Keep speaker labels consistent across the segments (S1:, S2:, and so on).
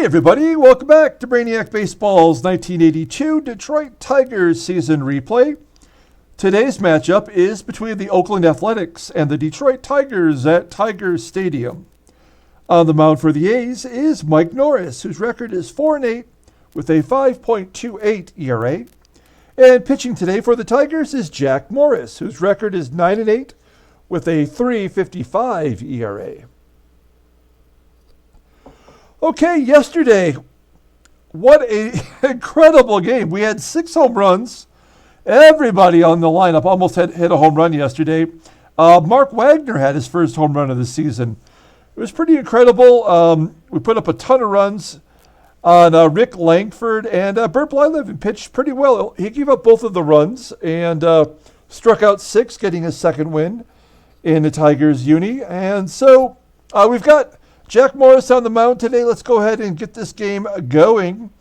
S1: everybody, welcome back to Brainiac Baseball's 1982 Detroit Tigers season replay. Today's matchup is between the Oakland Athletics and the Detroit Tigers at Tigers Stadium. On the mound for the A's is Mike Norris, whose record is 4-8 with a 5.28 ERA. And pitching today for the Tigers is Jack Morris, whose record is 9-8 with a 3.55 ERA. Okay, yesterday, what an incredible game. We had 6 home runs. Everybody on the lineup almost hit a home run yesterday. Mark Wagner had his first home run of the season. It was pretty incredible. We put up a ton of runs on Rick Langford, and Bert Blyleven pitched pretty well. He gave up both of the runs and struck out 6, getting his second win in the Tigers uni. And so we've got Jack Morris on the mound today. Let's go ahead and get this game going.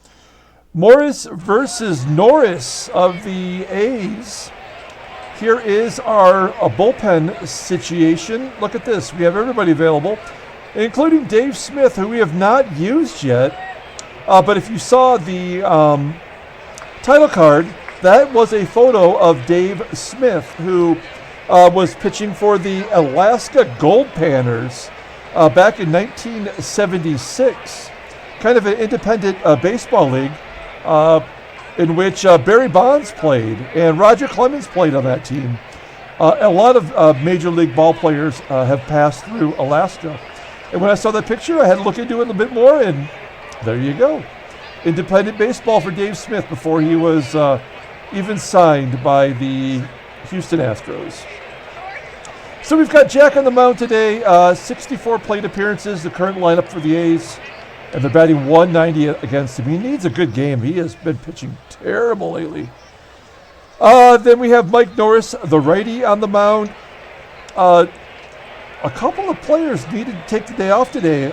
S1: Morris versus Norris of the A's. Here is our bullpen situation. Look at this. We have everybody available, including Dave Smith, who we have not used yet. But if you saw the title card, that was a photo of Dave Smith, who was pitching for the Alaska Gold Panners back in 1976, kind of an independent baseball league in which Barry Bonds played and Roger Clemens played on that team. A lot of Major League ball players have passed through Alaska. And when I saw that picture, I had to look into it a little bit more, and there you go. Independent baseball for Dave Smith before he was even signed by the Houston Astros. So we've got Jack on the mound today, 64 plate appearances, the current lineup for the A's, and they're batting 190 against him. He needs a good game. He has been pitching terrible lately. Then we have Mike Norris, the righty, on the mound. A couple of players needed to take the day off today.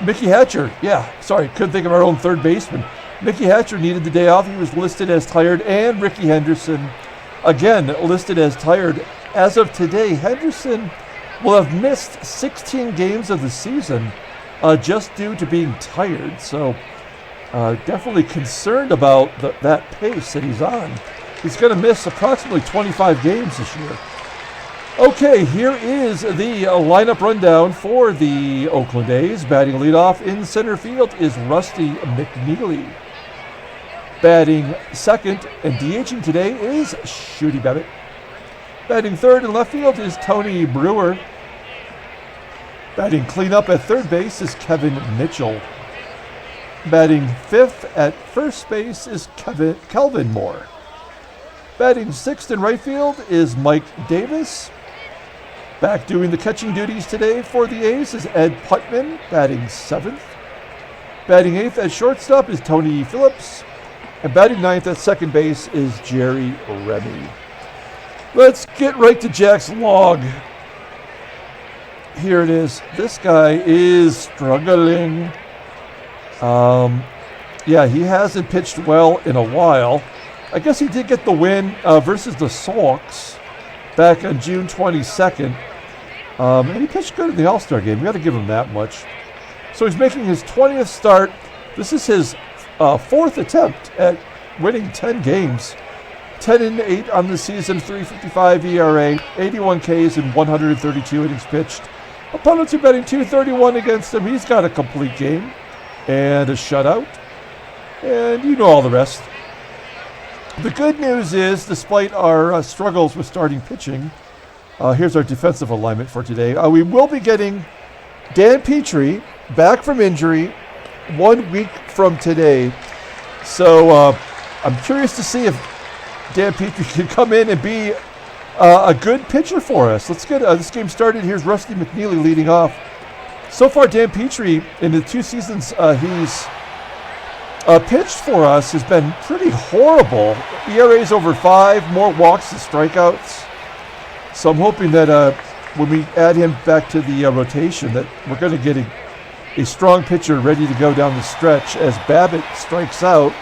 S1: Mickey Hatcher, couldn't think of our own third baseman. Mickey Hatcher needed the day off. He was listed as tired, and Ricky Henderson, again, listed as tired. As of today, Henderson will have missed 16 games of the season just due to being tired. So definitely concerned about that pace that he's on. He's going to miss approximately 25 games this year. Okay, here is the lineup rundown for the Oakland A's. Batting leadoff in center field is Rusty McNealy. Batting second and DHing today is Shooty Babitt. Batting third in left field is Tony Brewer. Batting cleanup at third base is Kevin Mitchell. Batting fifth at first base is Kelvin Moore. Batting sixth in right field is Mike Davis. Back doing the catching duties today for the A's is Ed Putman, batting seventh. Batting eighth at shortstop is Tony Phillips. And batting ninth at second base is Jerry Remy. Let's get right to Jack's log. Here it is. This guy is struggling. He hasn't pitched well in a while. I guess he did get the win versus the Sox back on June 22nd. And he pitched good in the All-Star game. We got to give him that much. So he's making his 20th start. This is his fourth attempt at winning 10 games. 10-8 on the season, 3.55 ERA, 81 Ks and 132 innings pitched. Opponents are betting 231 against him. He's got a complete game and a shutout. And you know all the rest. The good news is, despite our struggles with starting pitching, here's our defensive alignment for today. We will be getting Dan Petrie back from injury 1 week from today. So I'm curious to see if Dan Petrie can come in and be a good pitcher for us. Let's get this game started. Here's Rusty McNealy leading off. So far, Dan Petrie, in the 2 seasons he's pitched for us, has been pretty horrible. ERA's over 5, more walks than strikeouts. So I'm hoping that when we add him back to the rotation, that we're going to get a strong pitcher ready to go down the stretch as Babitt strikes out.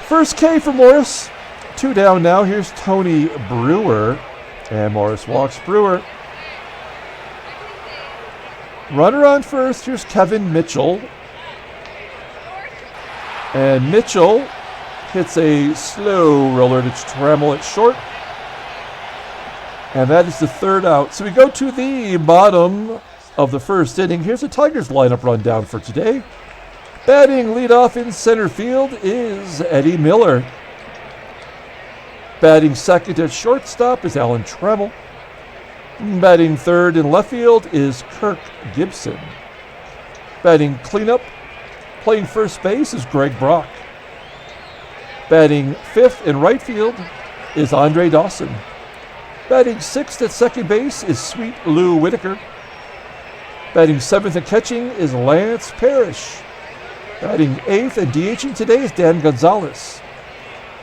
S1: First K for Morris. 2 down now. Here's Tony Brewer. And Morris walks Brewer. Runner on first. Here's Kevin Mitchell. And Mitchell hits a slow roller to Trammell at short. And that is the third out. So we go to the bottom of the first inning. Here's the Tigers lineup rundown for today. Batting leadoff in center field is Eddie Miller. Batting second at shortstop is Alan Trammell. Batting third in left field is Kirk Gibson. Batting cleanup, playing first base is Greg Brock. Batting fifth in right field is Andre Dawson. Batting sixth at second base is Sweet Lou Whitaker. Batting seventh and catching is Lance Parrish. Batting eighth and DHing today is Dan Gonzales.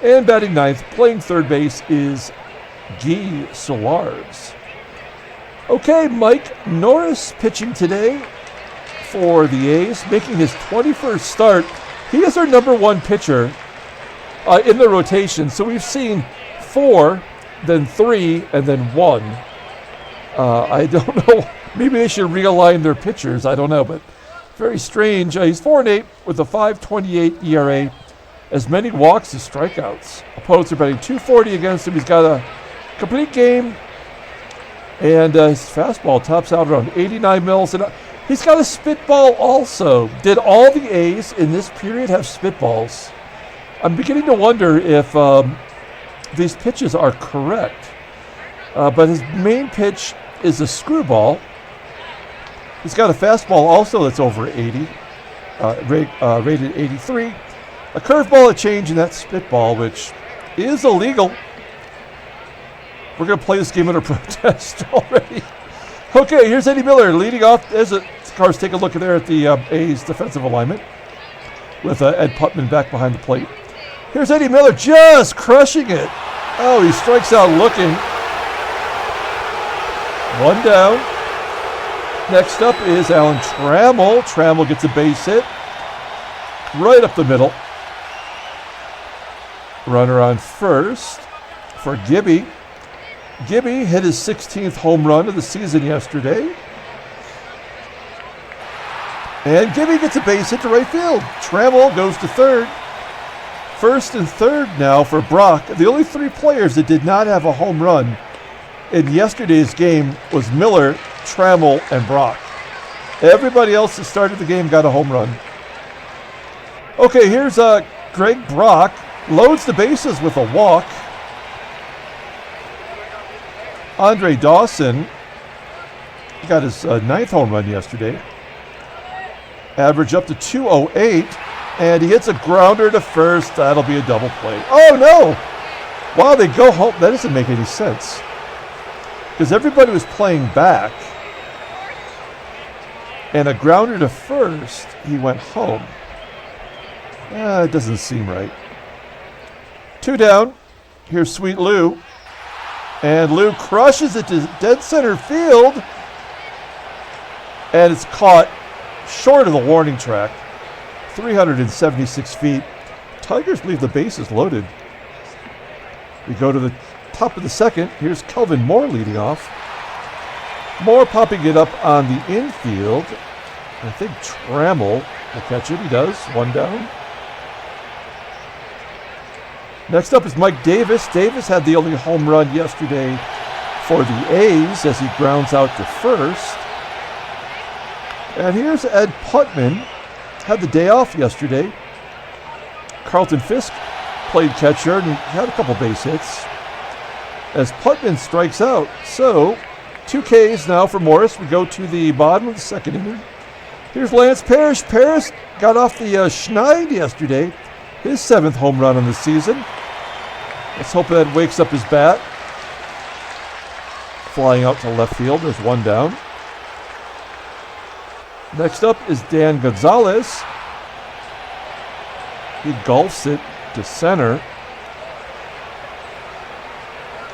S1: And batting ninth, playing third base, is Guy Sularz. Okay, Mike Norris pitching today for the A's, making his 21st start. He is our number one pitcher in the rotation. So we've seen 4, then 3, and then 1. I don't know. Maybe they should realign their pitchers. I don't know, but very strange. He's 4-8 with a 5.28 ERA. As many walks as strikeouts. Opponents are betting .240 against him. He's got a complete game. And his fastball tops out around 89 mils. And he's got a spitball also. Did all the A's in this period have spitballs? I'm beginning to wonder if these pitches are correct. But his main pitch is a screwball. He's got a fastball also that's over 80, rated 83. A curveball, a change, and that spitball, which is illegal. We're going to play this game under protest already. Okay, here's Eddie Miller leading off. As the Cars take a look there at the A's defensive alignment with Ed Putman back behind the plate. Here's Eddie Miller just crushing it. Oh, he strikes out looking. 1 down. Next up is Alan Trammell. Trammell gets a base hit right up the middle. Runner on first for Gibby. Gibby hit his 16th home run of the season yesterday. And Gibby gets a base hit to right field. Trammell goes to third. First and third now for Brock. The only 3 players that did not have a home run in yesterday's game was Miller, Trammell, and Brock. Everybody else that started the game got a home run. Okay, here's Greg Brock. Loads the bases with a walk. Andre Dawson got his 9th home run yesterday. Average up to 208. And he hits a grounder to first. That'll be a double play. Oh, no! Wow, they go home. That doesn't make any sense. Because everybody was playing back. And a grounder to first, he went home. It doesn't seem right. 2 down. Here's Sweet Lou. And Lou crushes it to dead center field. And it's caught short of the warning track. 376 feet. Tigers leave the bases loaded. We go to the top of the second. Here's Kelvin Moore leading off. Moore popping it up on the infield. I think Trammell will catch it. He does. 1 down. Next up is Mike Davis. Davis had the only home run yesterday for the A's as he grounds out to first. And here's Ed Putman. Had the day off yesterday. Carlton Fisk played catcher and he had a couple base hits as Putman strikes out. So 2 Ks now for Morris. We go to the bottom of the second inning. Here's Lance Parrish. Parrish got off the schneid yesterday. His 7th home run on the season. Let's hope that wakes up his bat. Flying out to left field. There's 1 down. Next up is Dan Gonzales. He golfs it to center.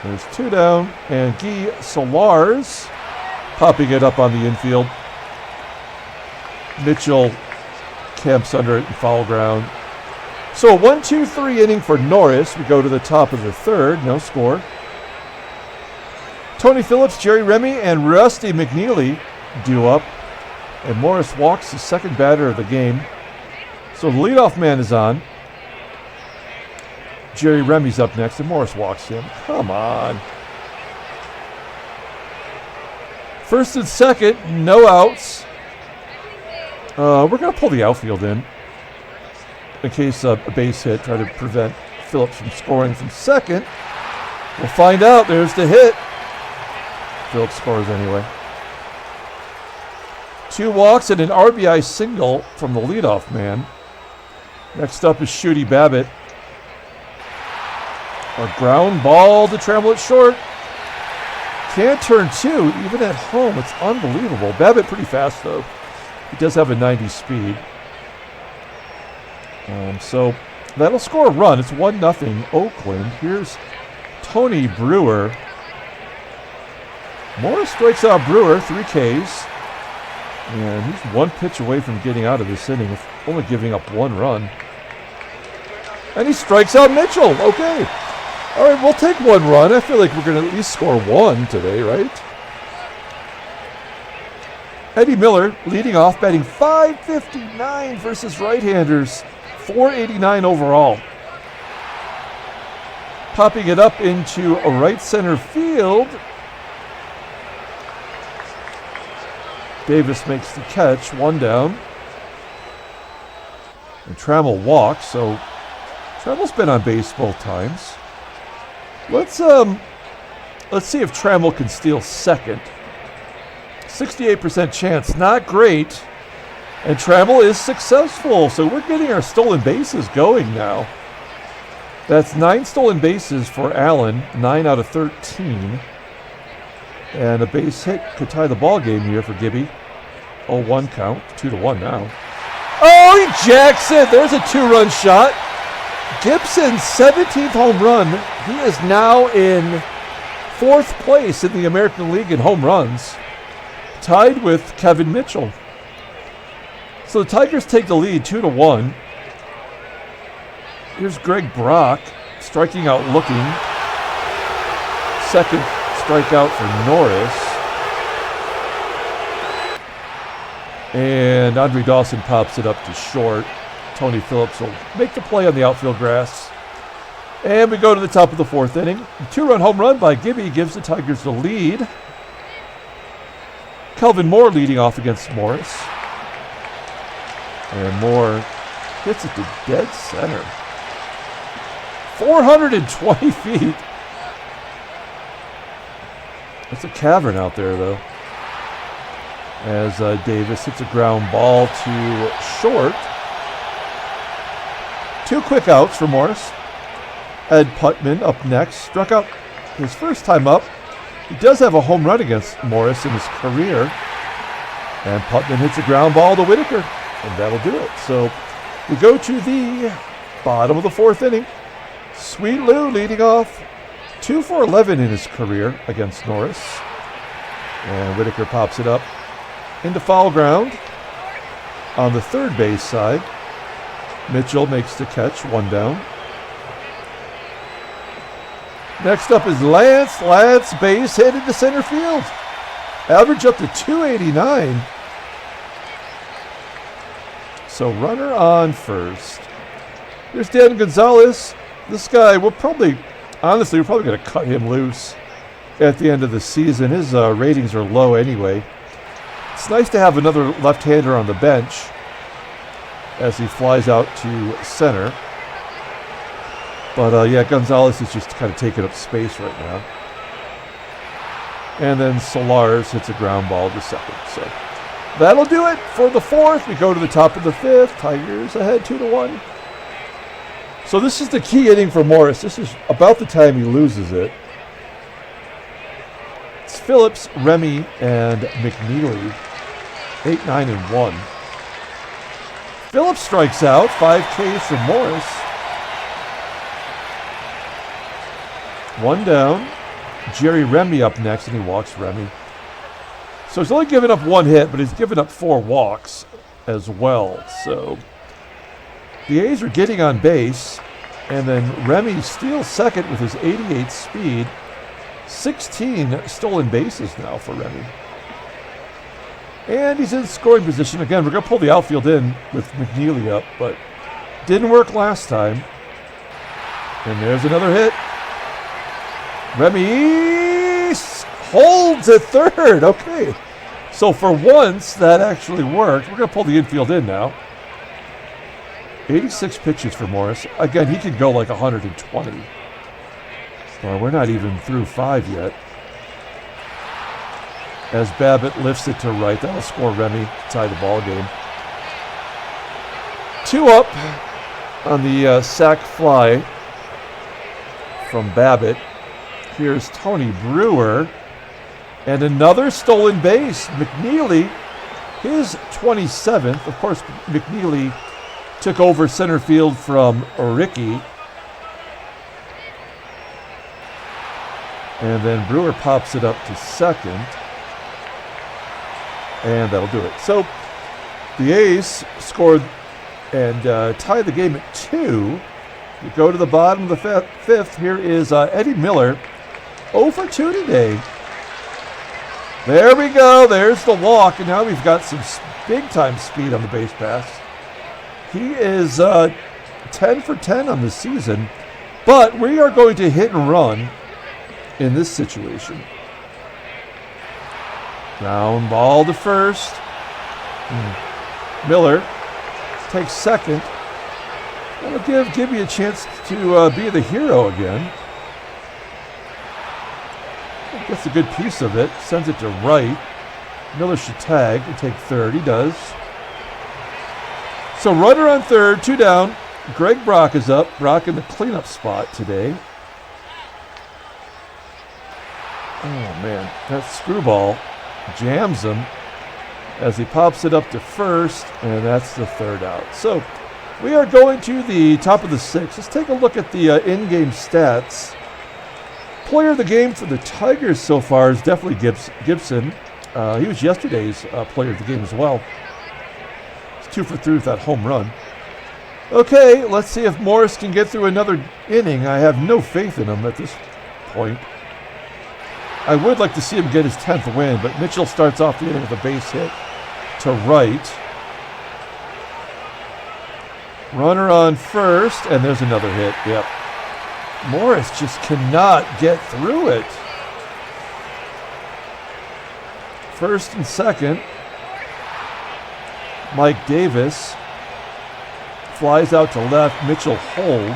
S1: There's 2 down. And Guy Sularz popping it up on the infield. Mitchell camps under it in foul ground. So a 1-2-3 inning for Norris. We go to the top of the third. No score. Tony Phillips, Jerry Remy, and Rusty McNealy due up. And Morris walks the second batter of the game. So the leadoff man is on. Jerry Remy's up next, and Morris walks him. Come on. First and second, no outs. We're going to pull the outfield in case a base hit, try to prevent Phillips from scoring from second. We'll find out. There's the hit. Phillips scores anyway. 2 walks and an RBI single from the leadoff man. Next up is Shooty Babitt. A ground ball to Trammell at short. Can't turn 2, even at home. It's unbelievable. Babitt pretty fast, though. He does have a 90 speed. So that'll score a run. It's 1-0 Oakland. Here's Tony Brewer. Morris strikes out Brewer, 3 Ks. And he's 1 pitch away from getting out of this inning with only giving up 1 run. And he strikes out Mitchell. Okay. All right, we'll take 1 run. I feel like we're going to at least score 1 today, right? Eddie Miller leading off, batting .559 versus right-handers, .489 overall. Popping it up into a right center field. Davis makes the catch, 1 down. And Trammell walks, so Trammell's been on base both times. Let's see if Trammell can steal second. 68% chance, not great. And Trammell is successful, so we're getting our stolen bases going now. That's 9 stolen bases for Allen, 9 out of 13. And a base hit could tie the ball game here for Gibby. 0-1 count, 2-1 now. Oh, he jacks it. There's a 2-run shot. Gibson's 17th home run. He is now in 4th place in the American League in home runs, tied with Kevin Mitchell. So the Tigers take the lead, 2-1. Here's Greg Brock striking out looking. Second strikeout for Norris. And Andre Dawson pops it up to short. Tony Phillips will make the play on the outfield grass. And we go to the top of the 4th inning. A 2-run home run by Gibby gives the Tigers the lead. Kelvin Moore leading off against Morris. And Moore hits it to dead center. 420 feet. It's a cavern out there, though. As Davis hits a ground ball to short. 2 quick outs for Morris. Ed Putman up next. Struck out his first time up. He does have a home run against Morris in his career. And Putman hits a ground ball to Whitaker. And that'll do it. So we go to the bottom of the 4th inning. Sweet Lou leading off. 2 for 11 in his career against Norris. And Whitaker pops it up into foul ground on the third base side. Mitchell makes the catch, 1 down. Next up is Lance. Lance base hit into center field. Average up to 289. So runner on first. Here's Dan Gonzales. This guy, we're probably going to cut him loose at the end of the season. His ratings are low anyway. It's nice to have another left-hander on the bench as he flies out to center. But Gonzales is just kind of taking up space right now. And then Sularz hits a ground ball to second. So that'll do it for the 4th. We go to the top of the 5th. Tigers ahead 2-1. So this is the key inning for Morris. This is about the time he loses it. It's Phillips, Remy, and McNealy. 8, 9, and 1. Phillips strikes out. 5 Ks for Morris. 1 down. Jerry Remy up next, and he walks Remy. So he's only given up 1 hit, but he's given up 4 walks as well. So the A's are getting on base, and then Remy steals second with his 88 speed. 16 stolen bases now for Remy. And he's in scoring position. Again, we're going to pull the outfield in with McNealy up, but didn't work last time. And there's another hit. Remy holds at third. Okay. So for once, that actually worked. We're going to pull the infield in now. 86 pitches for Morris. Again, he can go like 120. Well, we're not even through 5 yet. As Babitt lifts it to right, that'll score Remy, tie the ball game. 2 up on the sac fly from Babitt. Here's Tony Brewer. And another stolen base. McNealy, his 27th. Of course, McNealy took over center field from Ricky. And then Brewer pops it up to second. And that'll do it. So the A's scored and tied the game at 2. We go to the bottom of the fifth. Here is Eddie Miller. 0 for 2 today. There we go. There's the walk. And now we've got some big-time speed on the base pass. He is 10 for 10 on the season. But we are going to hit and run in this situation. Ground ball to first. Miller takes second. That'll give Gibby a chance to be the hero again. Gets a good piece of it. Sends it to right. Miller should tag and take third. He does. So runner on third, 2 down. Greg Brock is up. Brock in the cleanup spot today. Oh, man. That screwball jams him as he pops it up to first, and that's the 3rd out. So we are going to the top of the 6th. Let's take a look at the in-game stats. Player of the game for the Tigers so far is definitely Gibson. He was yesterday's player of the game as well. He's 2 for 3 with that home run. Okay, let's see if Morris can get through another inning. I have no faith in him at this point. I would like to see him get his 10th win, but Mitchell starts off the inning with a base hit to right. Runner on first, and there's another hit. Yep. Morris just cannot get through it. First and second. Mike Davis flies out to left. Mitchell holds.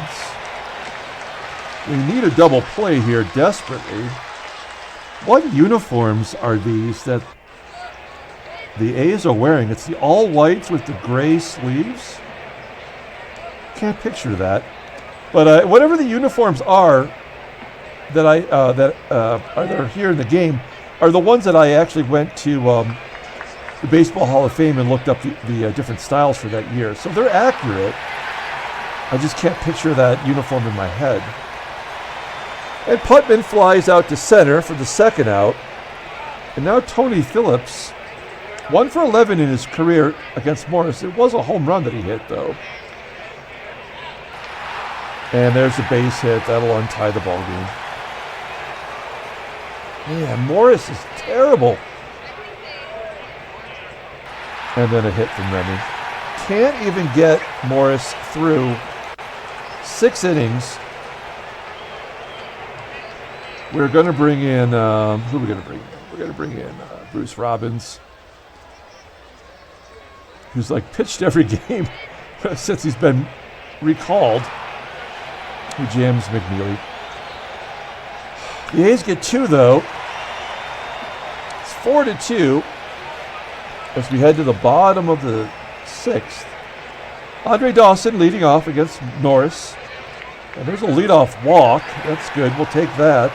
S1: We need a double play here desperately. What uniforms are these that the A's are wearing? It's the all whites with the gray sleeves. Can't picture that. But whatever the uniforms are that are here in the game are the ones that I actually went to the Baseball Hall of Fame and looked up the different styles for that year. So they're accurate. I just can't picture that uniform in my head. And Putman flies out to center for the 2nd out. And now Tony Phillips, 1 for 11 in his career against Morris. It was a home run that he hit, though. And there's a base hit. That'll untie the ball game. Man, Morris is terrible. And then a hit from Remy. Can't even get Morris through 6 innings. We're going to bring in, who are we going to bring in? We're going to bring in Bruce Robbins, who's like pitched every game since he's been recalled. Who jams McNealy. The A's get 2, though. It's 4-2 as we head to the bottom of the 6th. Andre Dawson leading off against Norris. And there's a leadoff walk. That's good. We'll take that.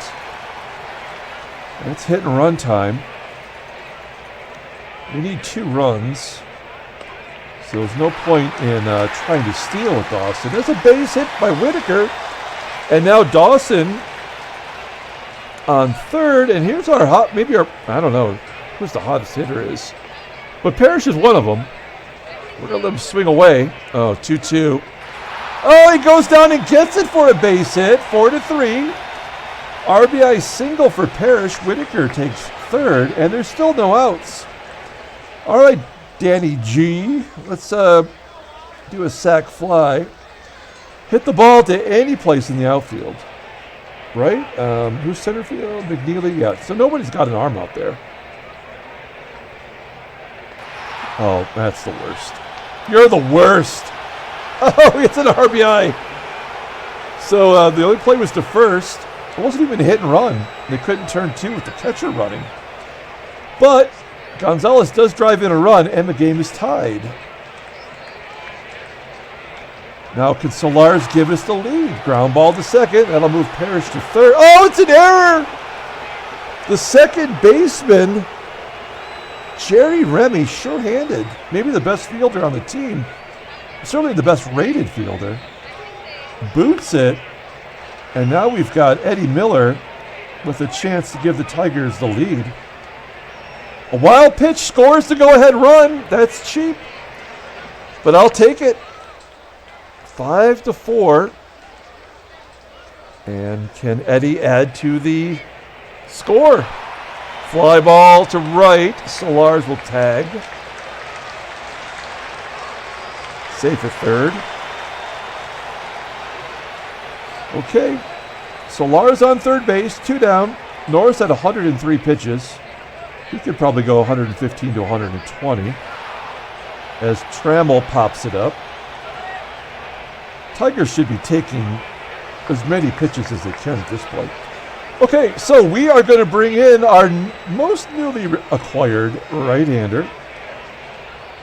S1: It's hit and run time. We need 2 runs. So there's no point in trying to steal with Dawson. There's a base hit by Whitaker. And now Dawson on third. And here's our I don't know who's the hottest hitter is. But Parrish is one of them. We're going to let him swing away. Oh, 2-2. Oh, he goes down and gets it for a base hit. 4-3. RBI single for Parrish. Whitaker takes third. And there's still no outs. All right, Danny G. Let's do a sac fly. Hit the ball to any place in the outfield. Right? Who's center field? McNealy? Yeah, so nobody's got an arm out there. Oh, that's the worst. You're the worst. Oh, it's an RBI. So the only play was to first. It wasn't even a hit and run. They couldn't turn two with the catcher running. But Gonzales does drive in a run, and the game is tied. Now can Sularz give us the lead? Ground ball to second. That'll move Parrish to third. Oh, it's an error! The second baseman, Jerry Remy, sure-handed. Maybe the best fielder on the team. Certainly the best rated fielder. Boots it. And now we've got Eddie Miller with a chance to give the Tigers the lead. A wild pitch scores the go-ahead run. That's cheap. But I'll take it. 5-4. And can Eddie add to the score? Fly ball to right. Sularz will tag. Safe at third. Okay. Sularz on third base, 2 down. Norris had 103 pitches. He could probably go 115 to 120 as Trammell pops it up. Tigers should be taking as many pitches as they can at this point. Okay, so we are going to bring in our most newly acquired right-hander,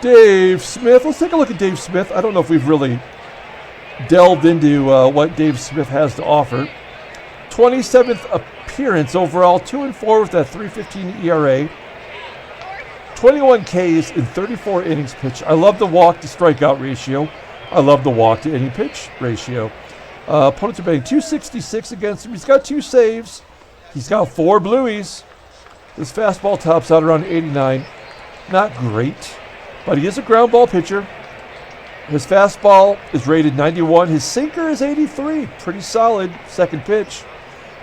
S1: Dave Smith. Let's take a look at Dave Smith. I don't know if we've really delved into what Dave Smith has to offer. 27th appearance overall, 2-4 with that 3.15 ERA. 21 Ks in 34 innings pitched. I love the walk to strikeout ratio. I love the walk to inning pitch ratio. Opponents are betting 266 against him. He's got 2 saves. He's got 4 blueies. His fastball tops out around 89. Not great, but he is a ground ball pitcher. His fastball is rated 91. His sinker is 83. Pretty solid second pitch.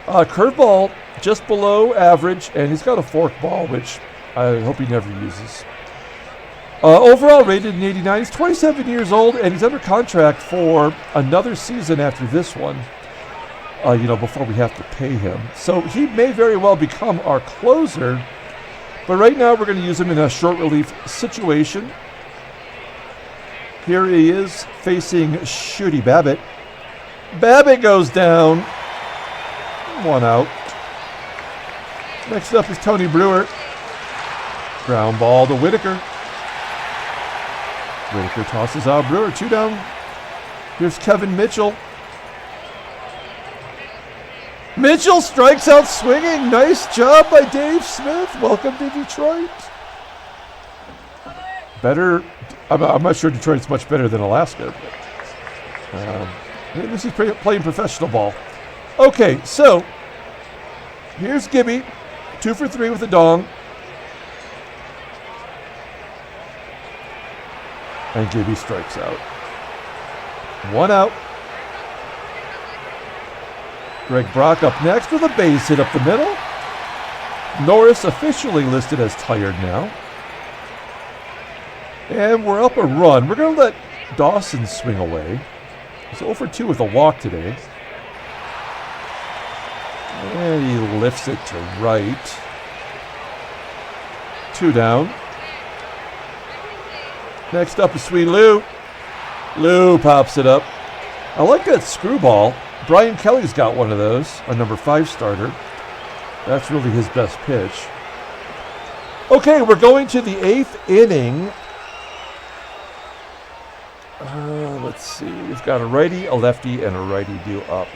S1: Curveball just below average, and he's got a forkball, which I hope he never uses. Overall rated an 89. He's 27 years old, and he's under contract for another season after this one, before we have to pay him. So he may very well become our closer, but right now we're going to use him in a short relief situation. Here he is facing Shooty Babitt. Babitt goes down. 1 out. Next up is Tony Brewer. Ground ball to Whitaker. Whitaker tosses out Brewer. 2 down. Here's Kevin Mitchell. Mitchell strikes out swinging. Nice job by Dave Smith. Welcome to Detroit. Better. I'm not sure Detroit's much better than Alaska. This is playing professional ball. Okay, so here's Gibby. 2 for 3 with a dong. And Gibby strikes out. 1 out. Greg Brock up next with a base hit up the middle. Norris officially listed as tired now. And we're up a run. We're going to let Dawson swing away. He's 0 for 2 with a walk today. And he lifts it to right. 2 down. Next up is Sweet Lou. Lou pops it up. I like that screwball. Brian Kelly's got one of those, a number 5 starter. That's really his best pitch. Okay, we're going to the 8th inning. Let's see. We've got a righty, a lefty, and a righty due up.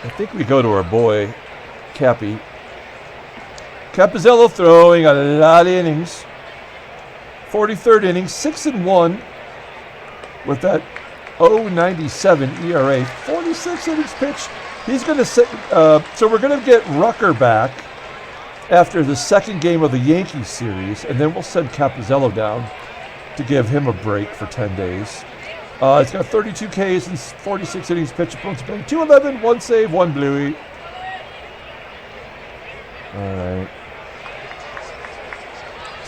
S1: I think we go to our boy, Cappy. Capizzello throwing a lot of innings. 43rd inning, 6-1 with that 0.97 ERA. 46 innings pitched. He's going to sit. So we're going to get Rucker back after the second game of the Yankees series, and then we'll send Capizzello down to give him a break for 10 days. He's got 32 Ks and 46 innings pitched. Opponents playing 211, 1 save, 1 bluey. All right.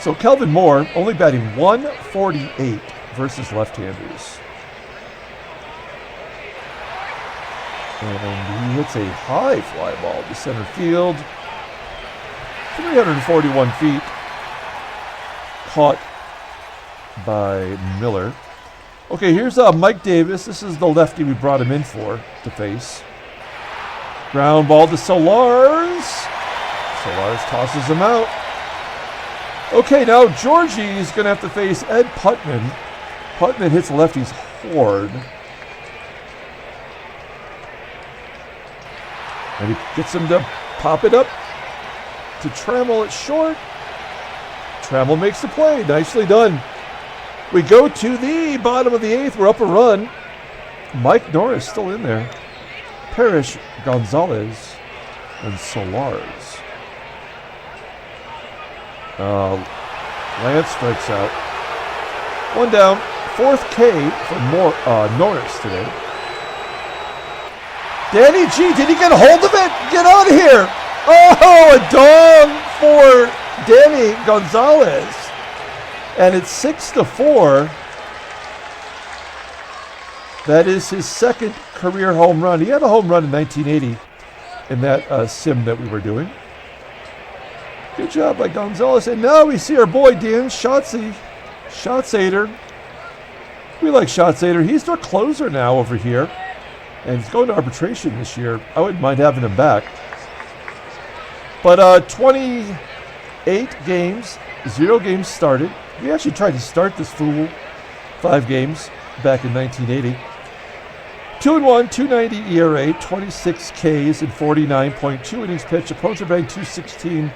S1: So Kelvin Moore only batting 148 versus left-handers. And he hits a high fly ball to center field. 341 feet. Caught by Miller. Okay, here's Mike Davis. This is the lefty we brought him in for to face. Ground ball to Sularz. Sularz tosses him out. Okay, now Georgie's going to have to face Ed Putman. Putman hits lefties hard. And he gets him to pop it up to Trammell at short. Trammell makes the play. Nicely done. We go to the bottom of the eighth. We're up a run. Mike Norris still in there. Parrish, Gonzales, and Sularz. Lance strikes out. One down. Fourth K for Norris today. Danny G, did he get a hold of it? Get out of here. Oh, a dong for Danny Gonzales. And it's 6-4. That is his second career home run. He had a home run in 1980 in that sim that we were doing. Good job by Gonzales. And now we see our boy Dan Schatzeder. We like Schatzeder. He's their closer now over here. And he's going to arbitration this year. I wouldn't mind having him back. But 28 games, 0 games started. We actually tried to start this fool 5 games back in 1980. 2-1, 290 ERA, 26 Ks, and 49.2 innings pitched. Opponents are batting .216.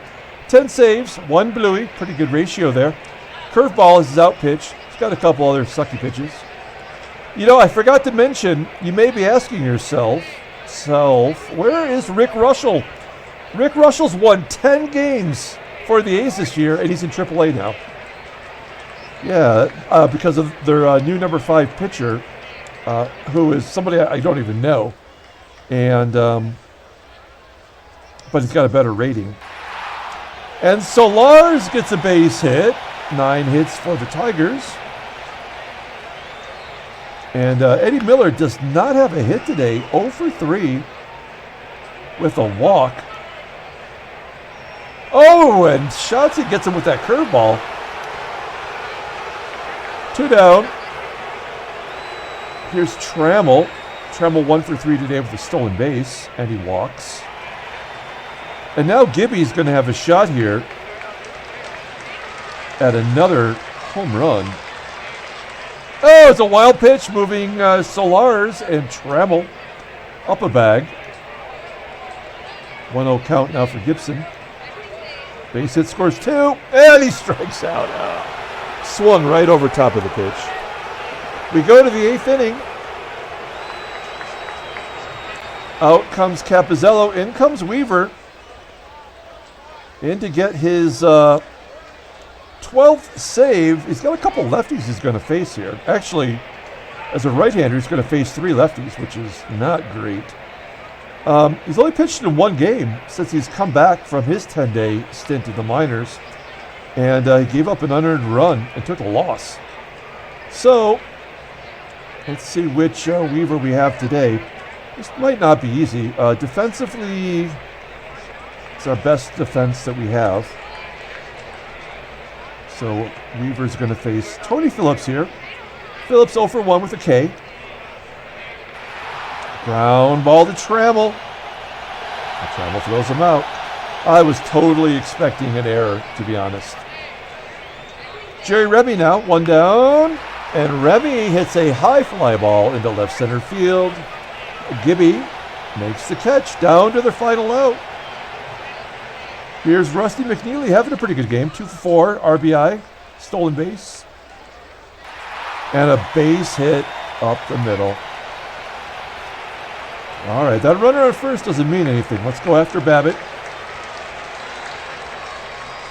S1: 10 saves, 1 bluey, pretty good ratio there. Curveball is his out pitch. He's got a couple other sucky pitches. You know, I forgot to mention, you may be asking yourself, where is Rick Russell? Rick Russell's won 10 games for the A's this year, and he's in AAA now. Yeah, because of their new number 5 pitcher, who is somebody I don't even know, and but he's got a better rating. And Sularz gets a base hit. 9 hits for the Tigers. And Eddie Miller does not have a hit today. 0 for 3 with a walk. Oh, and Shotzi gets him with that curveball. 2 down. Here's Trammell. Trammell 1 for 3 today with a stolen base, and he walks. And now Gibby's going to have a shot here at another home run. Oh, it's a wild pitch moving Sularz and Trammell up a bag. 1-0 count now for Gibson. Base hit, scores 2, and he strikes out. Swung right over top of the pitch. We go to the 8th inning. Out comes Capizzello, in comes Weaver. In to get his 12th save. He's got a couple lefties he's going to face here. Actually, as a right-hander, he's going to face 3 lefties, which is not great. He's only pitched in 1 game since he's come back from his 10-day stint in the minors. And he gave up an unearned run and took a loss. So, let's see which Weaver we have today. This might not be easy. Defensively, it's our best defense that we have. So Weaver's going to face Tony Phillips here. Phillips 0 for 1 with a K. Ground ball to Trammell. And Trammell throws him out. I was totally expecting an error, to be honest. Jerry Remy now, 1 down. And Remy hits a high fly ball into left center field. Gibby makes the catch down to their final out. Here's Rusty McNealy having a pretty good game. 2 for 4, RBI, stolen base. And a base hit up the middle. All right, that runner at first doesn't mean anything. Let's go after Babitt.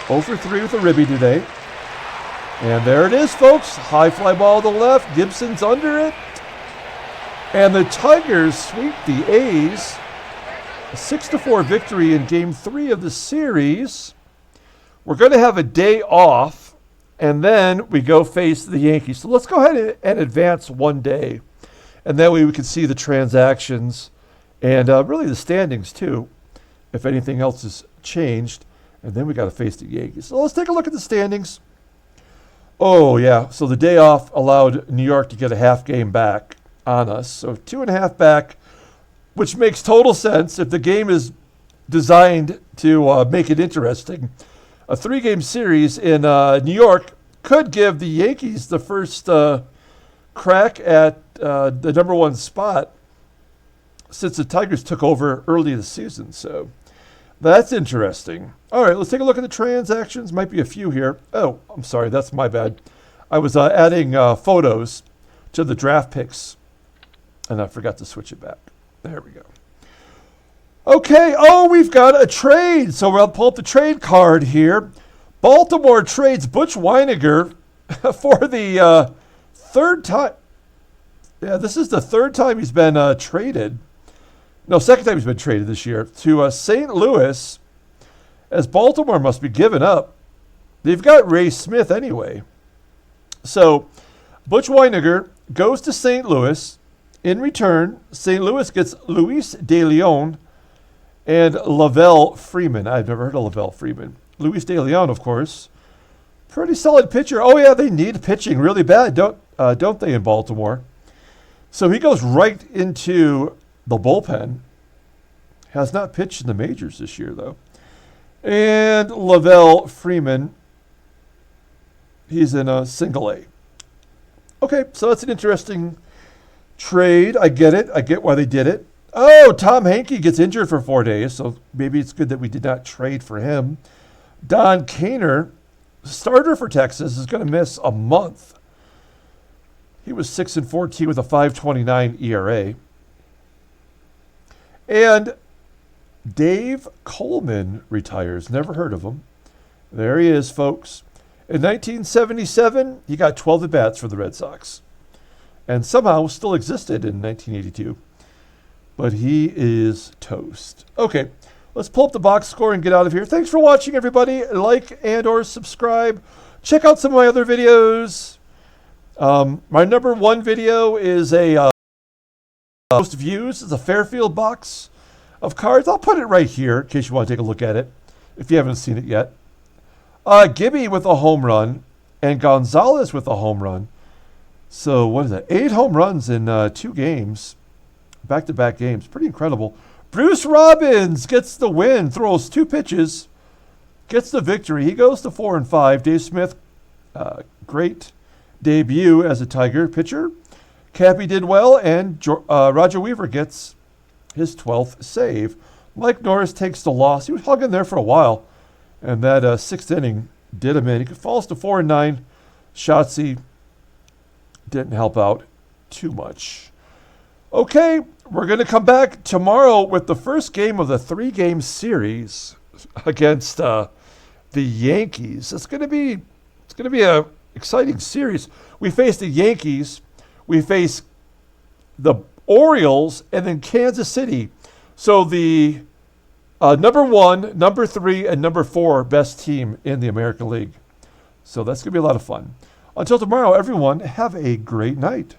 S1: 0 for 3 with a ribby today. And there it is, folks. High fly ball to the left. Gibson's under it. And the Tigers sweep the A's. A 6-4 victory in Game 3 of the series. We're going to have a day off And then we go face the Yankees. So let's go ahead and advance one day. And that way we can see the transactions and really the standings too, if anything else has changed. And then we got to face the Yankees. So let's take a look at the standings. Oh, yeah. So the day off allowed New York to get a half game back on us. So 2.5 back, which makes total sense if the game is designed to make it interesting. A 3-game series in New York could give the Yankees the first crack at the number 1 spot since the Tigers took over early this season. So that's interesting. All right, let's take a look at the transactions. Might be a few here. Oh, I'm sorry. That's my bad. I was adding photos to the draft picks, and I forgot to switch it back. There we go. Okay. Oh, we've got a trade. So we'll pull up the trade card here. Baltimore trades Butch Whitaker for the third time. Yeah, this is the third time he's been traded. No, second time he's been traded this year to St. Louis, as Baltimore must be giving up. They've got Ray Smith anyway. So Butch Whitaker goes to St. Louis. In return, St. Louis gets Luis De Leon and Lavelle Freeman. I've never heard of Lavelle Freeman. Luis De Leon, of course. Pretty solid pitcher. Oh, yeah, they need pitching really bad, don't they, in Baltimore? So he goes right into the bullpen. Has not pitched in the majors this year, though. And Lavelle Freeman, he's in a single A. Okay, so that's an interesting trade. I get it. I get why they did it. Oh, Tom Hankey gets injured for 4 days, so maybe it's good that we did not trade for him. Don Kaner, starter for Texas, is going to miss a month. He was 6-14 with a 5.29 ERA. And Dave Coleman retires. Never heard of him. There he is, folks. In 1977, he got 12 at-bats for the Red Sox. And somehow still existed in 1982. But he is toast. Okay, let's pull up the box score and get out of here. Thanks for watching, everybody. Like and or subscribe. Check out some of my other videos. My number 1 video is a most views. It's a Fairfield box of cards. I'll put it right here in case you want to take a look at it if you haven't seen it yet. Gibby with a home run and Gonzales with a home run. So what is that? 8 home runs in 2 games, back-to-back games. Pretty incredible. Bruce Robbins gets the win, throws 2 pitches, gets the victory. He goes to 4-5. Dave Smith, great debut as a Tiger pitcher. Cappy did well, and Roger Weaver gets his 12th save. Mike Norris takes the loss. He was hugging there for a while, and that 6th inning did him in. He falls to 4-9. Shotzi didn't help out too much. Okay, we're going to come back tomorrow with the first game of the 3-game series against the Yankees. It's going to be a exciting series. We face the Yankees. We face the Orioles and then Kansas City. So the number 1, number 3, and number 4 best team in the American League. So that's going to be a lot of fun. Until tomorrow, everyone, have a great night.